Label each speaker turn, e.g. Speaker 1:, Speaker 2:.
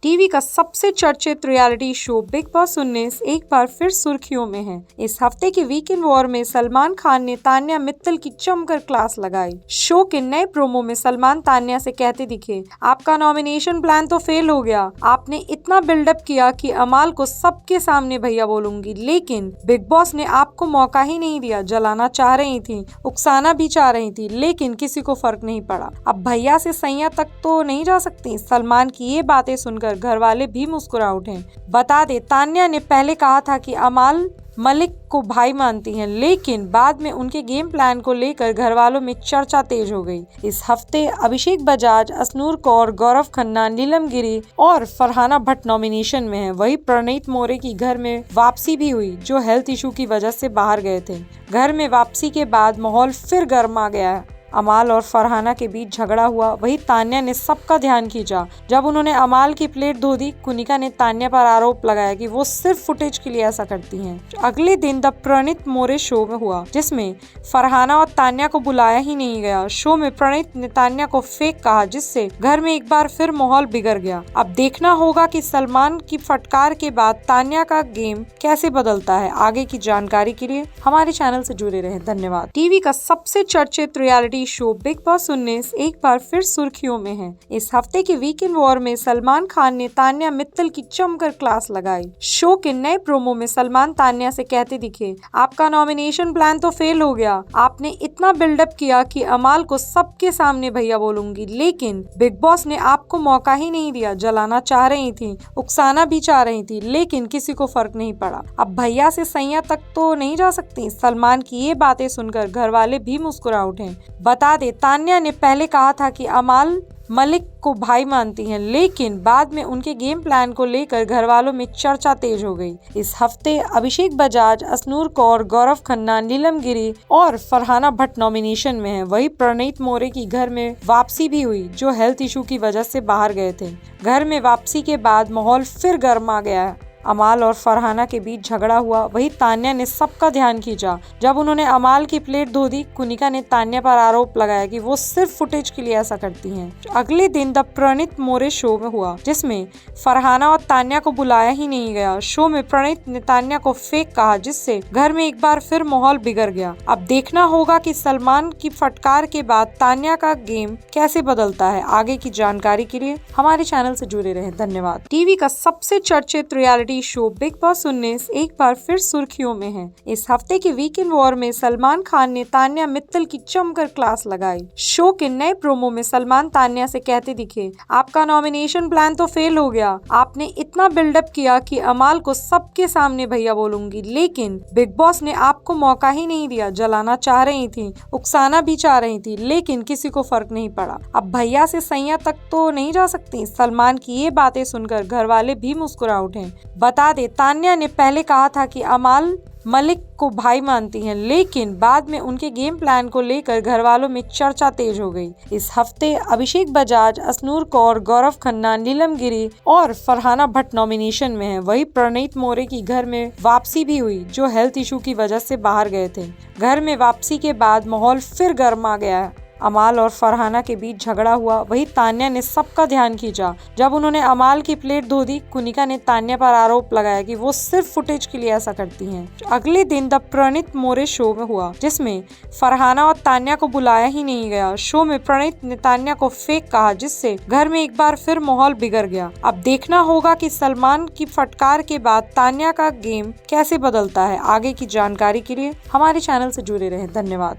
Speaker 1: TV का सबसे चर्चित रियलिटी शो बिग बॉस 19 एक बार फिर सुर्खियों में है। इस हफ्ते के वीकेंड वॉर में सलमान खान ने तान्या मित्तल की जमकर क्लास लगाई। शो के नए प्रोमो में सलमान तान्या से कहते दिखे, आपका नॉमिनेशन प्लान तो फेल हो गया। आपने इतना बिल्डअप किया कि अमाल को सबके सामने भैया बोलूंगी, लेकिन बिग बॉस ने आपको मौका ही नहीं दिया। जलाना चाह रही थी, उकसाना भी चाह रही थी, लेकिन किसी को फर्क नहीं पड़ा। अब भैया से सैया तक तो नहीं जा सकती। सलमान की ये बातें सुनकर घर वाले भी मुस्कुरा उठे। बता दे, तान्या ने पहले कहा था कि अमाल मलिक को भाई मानती हैं, लेकिन बाद में उनके गेम प्लान को लेकर घर वालों में चर्चा तेज हो गई। इस हफ्ते अभिषेक बजाज, असनूर कौर, गौरव खन्ना, नीलम गिरी और फरहाना भट्ट नॉमिनेशन में हैं। वहीं प्रणीत मोरे की घर में वापसी भी हुई, जो हेल्थ इशू की वजह से बाहर गए थे। घर में वापसी के बाद माहौल फिर गर्म आ गया है। अमाल और फरहाना के बीच झगड़ा हुआ। वहीं तान्या ने सबका ध्यान खींचा जब उन्होंने अमाल की प्लेट धो दी। कुनिका ने तान्या पर आरोप लगाया कि वो सिर्फ फुटेज के लिए ऐसा करती हैं। अगले दिन द प्रणीत मोरे शो में हुआ, जिसमें फरहाना और तान्या को बुलाया ही नहीं गया। शो में प्रणीत ने तान्या को फेक कहा, जिससे घर में एक बार फिर माहौल बिगड़ गया। अब देखना होगा कि सलमान की फटकार के बाद तान्या का गेम कैसे बदलता है। आगे की जानकारी के लिए हमारे चैनल से जुड़े रहें। धन्यवाद। टीवी का सबसे चर्चित रियलिटी शो बिग बॉस 19 एक बार फिर सुर्खियों में है। इस हफ्ते के वीकेंड वॉर में सलमान खान ने तान्या मित्तल की जमकर क्लास लगाई। शो के नए प्रोमो में सलमान तान्या से कहते दिखे, आपका नॉमिनेशन प्लान तो फेल हो गया। आपने इतना बिल्डअप किया कि अमाल को सबके सामने भैया बोलूंगी, लेकिन बिग बॉस ने आपको मौका ही नहीं दिया। जलाना चाह रही थी, उकसाना भी चाह रही थी, लेकिन किसी को फर्क नहीं पड़ा। अब भैया से सैया तक तो नहीं जा सकती। सलमान की ये बातें सुनकर घर वाले भी मुस्कुरा उठे। बता दे, तान्या ने पहले कहा था कि अमाल मलिक को भाई मानती हैं, लेकिन बाद में उनके गेम प्लान को लेकर घर वालों में चर्चा तेज हो गई। इस हफ्ते अभिषेक बजाज, असनूर कौर, गौरव खन्ना, नीलम गिरी और फरहाना भट्ट नॉमिनेशन में हैं। वहीं प्रणीत मोरे की घर में वापसी भी हुई, जो हेल्थ इशू की वजह से बाहर गए थे। घर में वापसी के बाद माहौल फिर गर्म आ गया है। अमाल और फरहाना के बीच झगड़ा हुआ। वहीं तान्या ने सबका ध्यान खींचा जब उन्होंने अमाल की प्लेट धो दी। कुनिका ने तान्या पर आरोप लगाया कि वो सिर्फ फुटेज के लिए ऐसा करती हैं। अगले दिन द प्रणीत मोरे शो में हुआ, जिसमें फरहाना और तान्या को बुलाया ही नहीं गया। शो में प्रणीत ने तान्या को फेक कहा, जिससे घर में एक बार फिर माहौल बिगड़ गया। अब देखना होगा कि सलमान की फटकार के बाद तान्या का गेम कैसे बदलता है। आगे की जानकारी के लिए हमारे चैनल से जुड़े रहें। धन्यवाद। टीवी का सबसे चर्चित रियलिटी शो बिग बॉस 19 एक बार फिर सुर्खियों में है। इस हफ्ते के वीकेंड वॉर में सलमान खान ने तान्या मित्तल की जमकर क्लास लगाई। शो के नए प्रोमो में सलमान तान्या से कहते दिखे, आपका नॉमिनेशन प्लान तो फेल हो गया। आपने इतना बिल्डअप किया कि अमाल को सबके सामने भैया बोलूंगी, लेकिन बिग बॉस ने आपको मौका ही नहीं दिया। जलाना चाह रही थी, उकसाना भी चाह रही थी, लेकिन किसी को फर्क नहीं पड़ा। अब भैया से सैया तक तो नहीं जा सकती। सलमान की ये बातें सुनकर घर वाले भी मुस्कुरा उठे। बता दे, तान्या ने पहले कहा था कि अमाल मलिक को भाई मानती हैं, लेकिन बाद में उनके गेम प्लान को लेकर घर वालों में चर्चा तेज हो गई। इस हफ्ते अभिषेक बजाज, असनूर कौर, गौरव खन्ना, नीलम गिरी और फरहाना भट्ट नॉमिनेशन में हैं। वहीं प्रणीत मोरे की घर में वापसी भी हुई, जो हेल्थ इशू की वजह से बाहर गए थे। घर में वापसी के बाद माहौल फिर गर्म आ गया है। अमाल और फरहाना के बीच झगड़ा हुआ। वहीं तान्या ने सबका ध्यान खींचा जब उन्होंने अमाल की प्लेट धो दी। कुनिका ने तान्या पर आरोप लगाया कि वो सिर्फ फुटेज के लिए ऐसा करती हैं। अगले दिन द प्रणीत मोरे शो में हुआ, जिसमें फरहाना और तान्या को बुलाया ही नहीं गया। शो में प्रणीत ने तान्या को फेक कहा, जिससे घर में एक बार फिर माहौल बिगड़ गया। अब देखना होगा कि सलमान की फटकार के बाद तान्या का गेम कैसे बदलता है। आगे की जानकारी के लिए हमारे चैनल से जुड़े रहें। धन्यवाद।